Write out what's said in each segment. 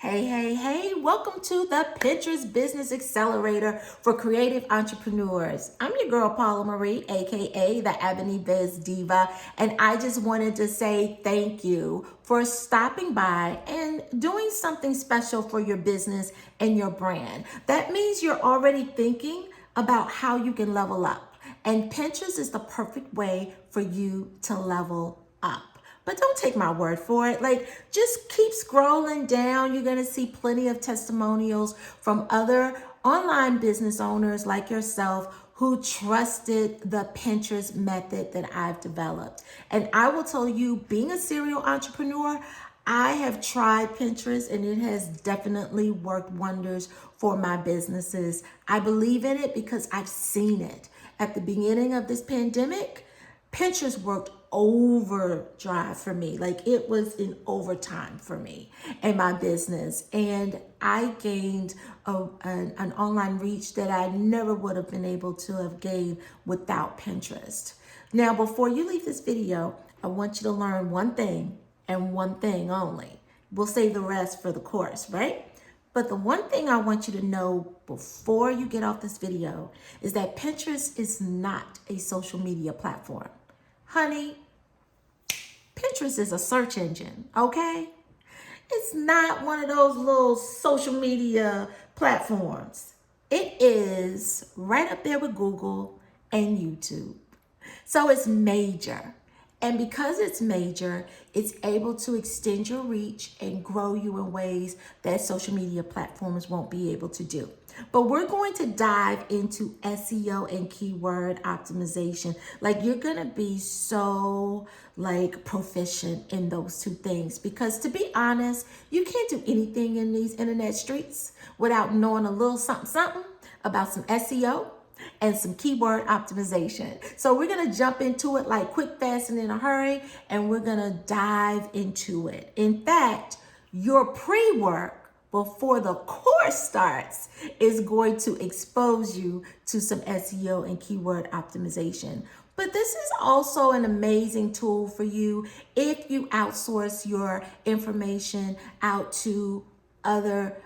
Hey, hey, hey, welcome to the Pinterest Business Accelerator for creative entrepreneurs. I'm your girl, Paula Marie, aka the Ebony Biz Diva, and I just wanted to say thank you for stopping by and doing something special for your business and your brand. That means you're already thinking about how you can level up, and Pinterest is the perfect way for you to level up. But don't take my word for it. Just keep scrolling down. You're going to see plenty of testimonials from other online business owners like yourself who trusted the Pinterest method that I've developed. And I will tell you, being a serial entrepreneur, I have tried Pinterest and it has definitely worked wonders for my businesses. I believe in it because I've seen it. At the beginning of this pandemic, Pinterest worked overdrive for me. It was in overtime for me and my business. And I gained an online reach that I never would have been able to have gained without Pinterest. Now, before you leave this video, I want you to learn one thing and one thing only. We'll save the rest for the course, right? But the one thing I want you to know before you get off this video is that Pinterest is not a social media platform. Honey, Pinterest is a search engine, okay? It's not one of those little social media platforms. It is right up there with Google and YouTube. So it's major. And because it's major, it's able to extend your reach and grow you in ways that social media platforms won't be able to do. But we're going to dive into SEO and keyword optimization. You're gonna be so proficient in those two things, because to be honest, you can't do anything in these internet streets without knowing a little something about some SEO and some keyword optimization. So we're gonna jump into it like quick, fast, and in a hurry, and we're gonna dive into it. In fact, your pre-work before the course starts is going to expose you to some SEO and keyword optimization. But this is also an amazing tool for you if you outsource your information out to other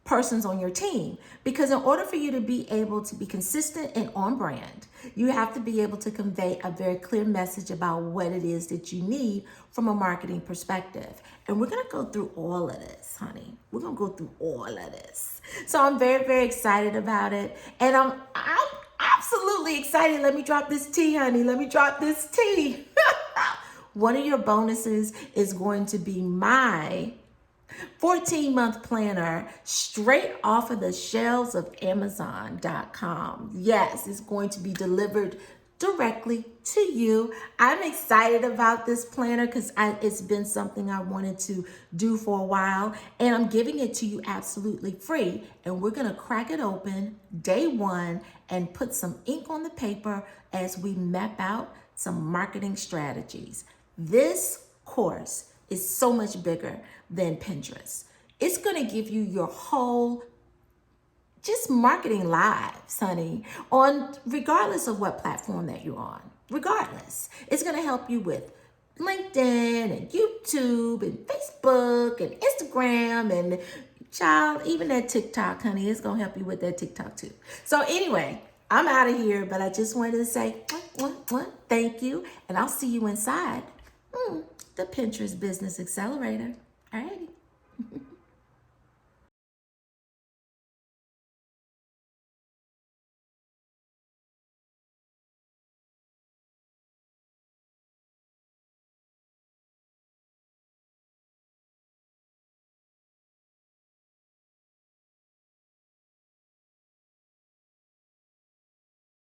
persons on your team. Because in order for you to be able to be consistent and on brand, you have to be able to convey a very clear message about what it is that you need from a marketing perspective. And we're gonna go through all of this, honey. We're gonna go through all of this. So I'm very, very excited about it. And I'm absolutely excited. Let me drop this tea, honey. Let me drop this tea. One of your bonuses is going to be my 14-month planner straight off of the shelves of Amazon.com. Yes, it's going to be delivered directly to you. I'm excited about this planner because it's been something I wanted to do for a while, and I'm giving it to you absolutely free. And we're going to crack it open day one and put some ink on the paper as we map out some marketing strategies. This course is so much bigger than Pinterest. It's gonna give you your whole just marketing lives, honey, on regardless of what platform that you're on. Regardless, it's gonna help you with LinkedIn and YouTube and Facebook and Instagram and child, even that TikTok, honey. It's gonna help you with that TikTok too. So anyway, I'm out of here, but I just wanted to say thank you, and I'll see you inside the Pinterest Business Accelerator. All righty.